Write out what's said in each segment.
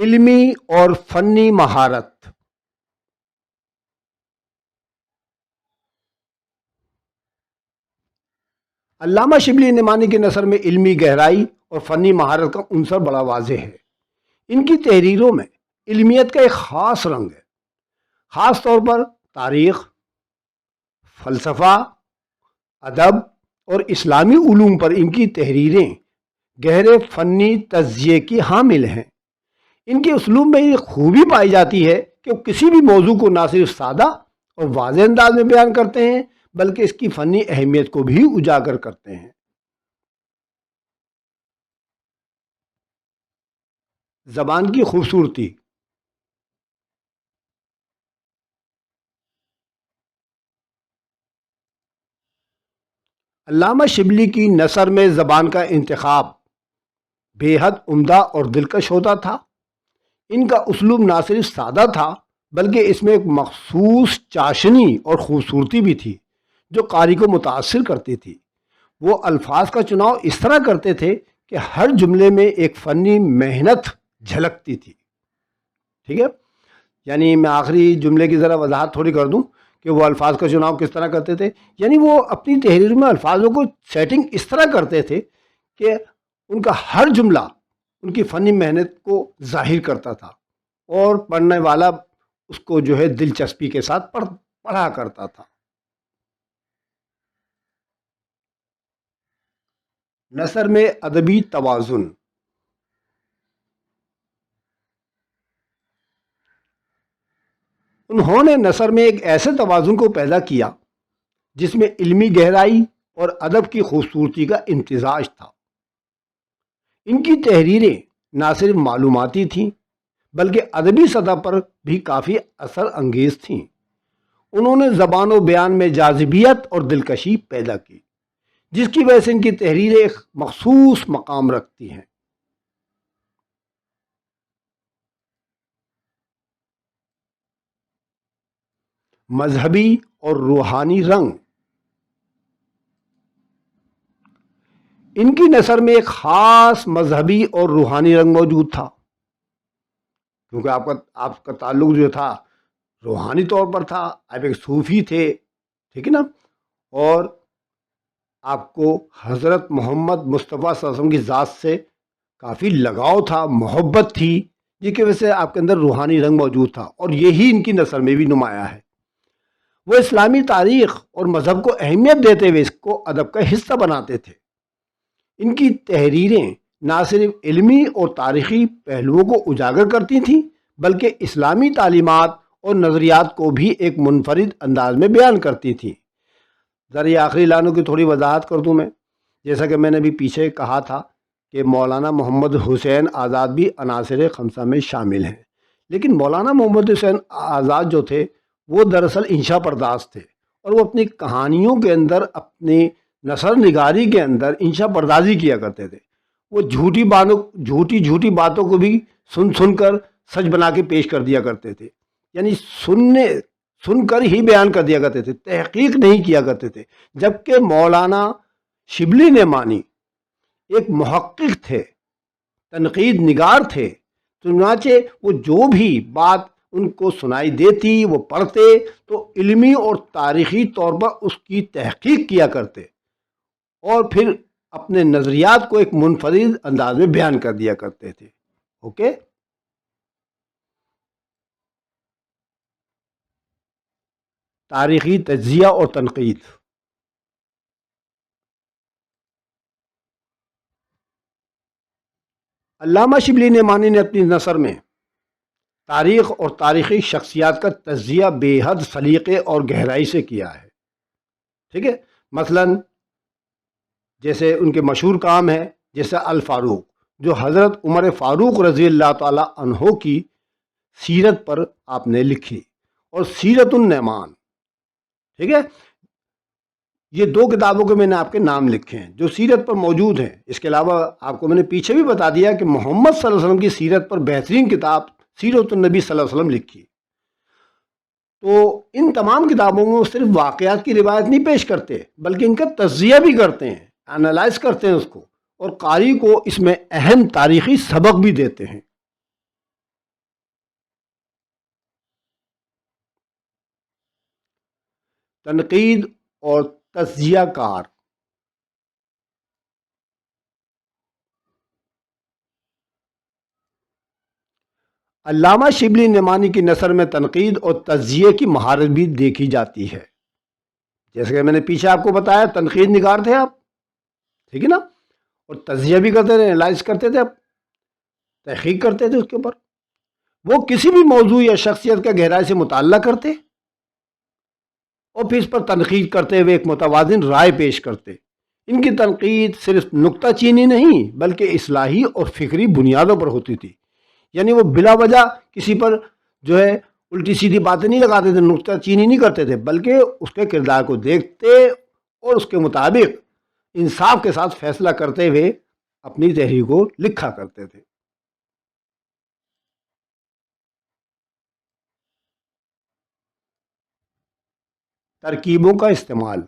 علمی اور فنی مہارت۔ علامہ شبلی نعمانی کے نثر میں علمی گہرائی اور فنی مہارت کا عنصر بڑا واضح ہے۔ ان کی تحریروں میں علمیت کا ایک خاص رنگ ہے، خاص طور پر تاریخ، فلسفہ، ادب اور اسلامی علوم پر ان کی تحریریں گہرے فنی تجزیے کی حامل ہیں۔ ان کے اسلوب میں یہ خوبی پائی جاتی ہے کہ وہ کسی بھی موضوع کو نہ صرف سادہ اور واضح انداز میں بیان کرتے ہیں بلکہ اس کی فنی اہمیت کو بھی اجاگر کرتے ہیں۔ زبان کی خوبصورتی۔ علامہ شبلی کی نثر میں زبان کا انتخاب بے حد عمدہ اور دلکش ہوتا تھا۔ ان کا اسلوب نہ صرف سادہ تھا بلکہ اس میں ایک مخصوص چاشنی اور خوبصورتی بھی تھی جو قاری کو متاثر کرتی تھی۔ وہ الفاظ کا چناؤ اس طرح کرتے تھے کہ ہر جملے میں ایک فنی محنت جھلکتی تھی۔ ٹھیک ہے، یعنی میں آخری جملے کی ذرا وضاحت تھوڑی کر دوں کہ وہ الفاظ کا چناؤ کس طرح کرتے تھے۔ یعنی وہ اپنی تحریر میں الفاظوں کو سیٹنگ اس طرح کرتے تھے کہ ان کا ہر جملہ ان کی فنی محنت کو ظاہر کرتا تھا اور پڑھنے والا اس کو جو ہے دلچسپی کے ساتھ پڑھا کرتا تھا۔ نثر میں ادبی توازن۔ انہوں نے نثر میں ایک ایسے توازن کو پیدا کیا جس میں علمی گہرائی اور ادب کی خوبصورتی کا امتزاج تھا۔ ان کی تحریریں نہ صرف معلوماتی تھیں بلکہ ادبی سطح پر بھی کافی اثر انگیز تھیں۔ انہوں نے زبان و بیان میں جاذبیت اور دلکشی پیدا کی جس کی وجہ سے ان کی تحریریں ایک مخصوص مقام رکھتی ہیں۔ مذہبی اور روحانی رنگ۔ ان کی نثر میں ایک خاص مذہبی اور روحانی رنگ موجود تھا، کیونکہ آپ کا تعلق جو تھا روحانی طور پر تھا، آپ ایک صوفی تھے، ٹھیک ہے نا، اور آپ کو حضرت محمد مصطفیٰ صلی اللہ علیہ وسلم کی ذات سے کافی لگاؤ تھا، محبت تھی، جس کی وجہ سے آپ کے اندر روحانی رنگ موجود تھا، اور یہی ان کی نثر میں بھی نمایاں ہے۔ وہ اسلامی تاریخ اور مذہب کو اہمیت دیتے ہوئے اس کو ادب کا حصہ بناتے تھے۔ ان کی تحریریں نہ صرف علمی اور تاریخی پہلوؤں کو اجاگر کرتی تھیں بلکہ اسلامی تعلیمات اور نظریات کو بھی ایک منفرد انداز میں بیان کرتی تھیں۔ ذرا یہ آخری لائنوں کی تھوڑی وضاحت کر دوں میں، جیسا کہ میں نے بھی پیچھے کہا تھا کہ مولانا محمد حسین آزاد بھی عناصر خمسہ میں شامل ہیں، لیکن مولانا محمد حسین آزاد جو تھے وہ دراصل انشا پرداز تھے، اور وہ اپنی کہانیوں کے اندر، اپنی نثر نگاری کے اندر انشا پردازی کیا کرتے تھے۔ وہ جھوٹی باتوں کو بھی سن کر سچ بنا کے پیش کر دیا کرتے تھے، یعنی سن کر ہی بیان کر دیا کرتے تھے، تحقیق نہیں کیا کرتے تھے۔ جبکہ مولانا شبلی نعمانی ایک محقق تھے، تنقید نگار تھے، چنانچہ وہ جو بھی بات ان کو سنائی دیتی وہ پڑھتے تو علمی اور تاریخی طور پر اس کی تحقیق کیا کرتے اور پھر اپنے نظریات کو ایک منفرد انداز میں بیان کر دیا کرتے تھے۔ اوکے، تاریخی تجزیہ اور تنقید۔ علامہ شبلی نعمانی نے اپنی نثر میں تاریخ اور تاریخی شخصیات کا تجزیہ بے حد سلیقے اور گہرائی سے کیا ہے۔ ٹھیک ہے، مثلاً جیسے ان کے مشہور کام ہے جیسے الفاروق، جو حضرت عمر فاروق رضی اللہ تعالی عنہ کی سیرت پر آپ نے لکھی، اور سیرت النعمان، ٹھیک ہے، یہ دو کتابوں کے میں نے آپ کے نام لکھے ہیں جو سیرت پر موجود ہیں۔ اس کے علاوہ آپ کو میں نے پیچھے بھی بتا دیا کہ محمد صلی اللہ علیہ وسلم کی سیرت پر بہترین کتاب سیرت النبی صلی اللہ علیہ وسلم لکھی۔ تو ان تمام کتابوں میں وہ صرف واقعات کی روایت نہیں پیش کرتے بلکہ ان کا تجزیہ بھی کرتے ہیں، انالائز کرتے ہیں اس کو، اور قاری کو اس میں اہم تاریخی سبق بھی دیتے ہیں۔ تنقید اور تجزیہ کار۔ علامہ شبلی نعمانی کی نثر میں تنقید اور تجزیے کی مہارت بھی دیکھی جاتی ہے۔ جیسے کہ میں نے پیچھے آپ کو بتایا، تنقید نگار تھے آپ، ٹھیک ہے نا، اور تجزیہ بھی کرتے تھے، انالائز کرتے تھے، تحقیق کرتے تھے اس کے اوپر۔ وہ کسی بھی موضوع یا شخصیت کا گہرائی سے مطالعہ کرتے اور پھر اس پر تنقید کرتے ہوئے ایک متوازن رائے پیش کرتے۔ ان کی تنقید صرف نکتہ چینی نہیں بلکہ اصلاحی اور فکری بنیادوں پر ہوتی تھی۔ یعنی وہ بلا وجہ کسی پر جو ہے الٹی سیدھی باتیں نہیں لگاتے تھے، نکتہ چینی نہیں کرتے تھے، بلکہ اس کے کردار کو دیکھتے اور اس کے مطابق انصاف کے ساتھ فیصلہ کرتے ہوئے اپنی تحریر کو لکھا کرتے تھے۔ ترکیبوں کا استعمال۔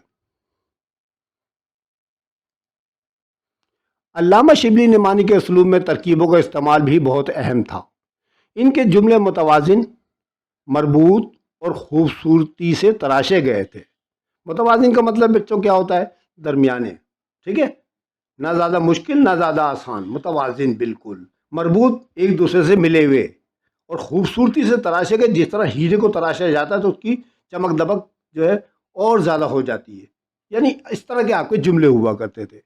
علامہ شبلی نعمانی کے اسلوب میں ترکیبوں کا استعمال بھی بہت اہم تھا۔ ان کے جملے متوازن، مربوط اور خوبصورتی سے تراشے گئے تھے۔ متوازن کا مطلب بچوں کیا ہوتا ہے؟ درمیانے، ٹھیک ہے، نہ زیادہ مشکل نہ زیادہ آسان، متوازن بالکل۔ مربوط، ایک دوسرے سے ملے ہوئے، اور خوبصورتی سے تراشے گئے، جس طرح ہیرے کو تراشا جاتا ہے تو اس کی چمک دمک جو ہے اور زیادہ ہو جاتی ہے، یعنی اس طرح کے آپ کے جملے ہوا کرتے تھے۔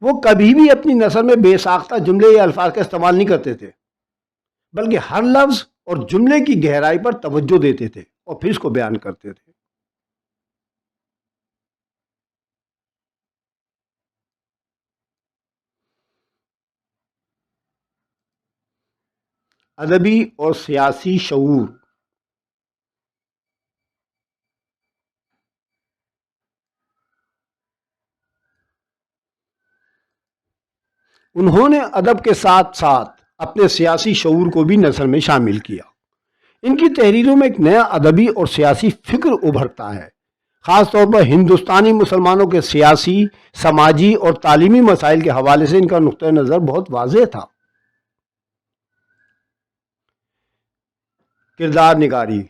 وہ کبھی بھی اپنی نثر میں بے ساختہ جملے یا الفاظ کا استعمال نہیں کرتے تھے، بلکہ ہر لفظ اور جملے کی گہرائی پر توجہ دیتے تھے اور پھر اس کو بیان کرتے تھے۔ ادبی اور سیاسی شعور۔ انہوں نے ادب کے ساتھ ساتھ اپنے سیاسی شعور کو بھی نثر میں شامل کیا۔ ان کی تحریروں میں ایک نیا ادبی اور سیاسی فکر ابھرتا ہے، خاص طور پر ہندوستانی مسلمانوں کے سیاسی، سماجی اور تعلیمی مسائل کے حوالے سے ان کا نقطہ نظر بہت واضح تھا۔ کردار نگاری۔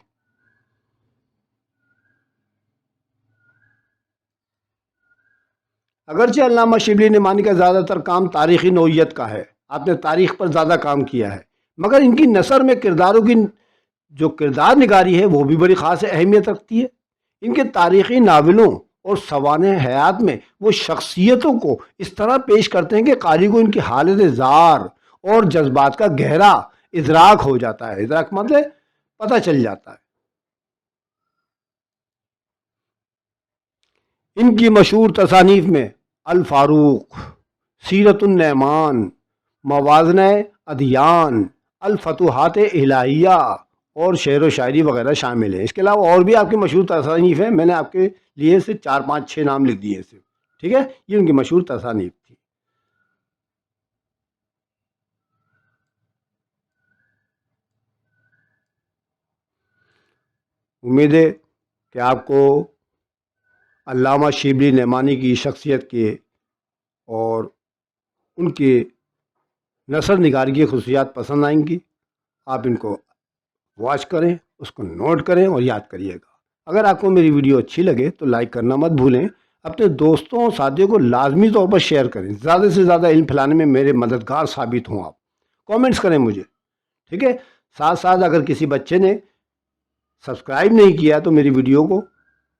اگرچہ علامہ شبلی نعمانی کا زیادہ تر کام تاریخی نوعیت کا ہے، آپ نے تاریخ پر زیادہ کام کیا ہے، مگر ان کی نثر میں کرداروں کی جو کردار نگاری ہے وہ بھی بڑی خاص اہمیت رکھتی ہے۔ ان کے تاریخی ناولوں اور سوانح حیات میں وہ شخصیتوں کو اس طرح پیش کرتے ہیں کہ قاری کو ان کی حالت زار اور جذبات کا گہرا ادراک ہو جاتا ہے۔ ادراک مطلب پتہ چل جاتا ہے۔ ان کی مشہور تصانیف میں الفاروق، سیرت النعمان، موازنہ ادیان، الفتوحات الہیہ اور شعر و شاعری وغیرہ شامل ہیں۔ اس کے علاوہ اور بھی آپ کی مشہور تصانیف ہیں، میں نے آپ کے لیے سے 4 5 6 نام لکھ دیے صرف، ٹھیک ہے، یہ ان کی مشہور تصانیف تھی۔ امید ہے کہ آپ کو علامہ شبلی نعمانی کی شخصیت کے اور ان کے نثر نگاری کی خصوصیات پسند آئیں گی۔ آپ ان کو واچ کریں، اس کو نوٹ کریں اور یاد کریے گا۔ اگر آپ کو میری ویڈیو اچھی لگے تو لائک کرنا مت بھولیں، اپنے دوستوں اور ساتھیوں کو لازمی طور پر شیئر کریں، زیادہ سے زیادہ علم پھیلانے میں میرے مددگار ثابت ہوں آپ۔ کامنٹس کریں مجھے، ٹھیک ہے۔ ساتھ ساتھ اگر کسی بچے نے سبسکرائب نہیں کیا تو میری ویڈیو کو،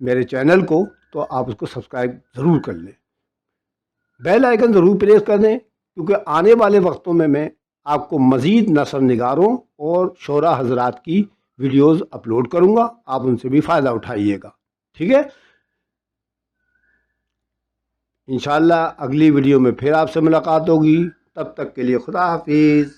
میرے چینل کو، تو آپ اس کو سبسکرائب ضرور کر لیں، بیل آئیکن ضرور پریس کر دیں، کیونکہ آنے والے وقتوں میں آپ کو مزید نثر نگاروں اور شعراء حضرات کی ویڈیوز اپلوڈ کروں گا، آپ ان سے بھی فائدہ اٹھائیے گا، ٹھیک ہے۔ انشاءاللہ اگلی ویڈیو میں پھر آپ سے ملاقات ہوگی، تب تک کے لیے خدا حافظ۔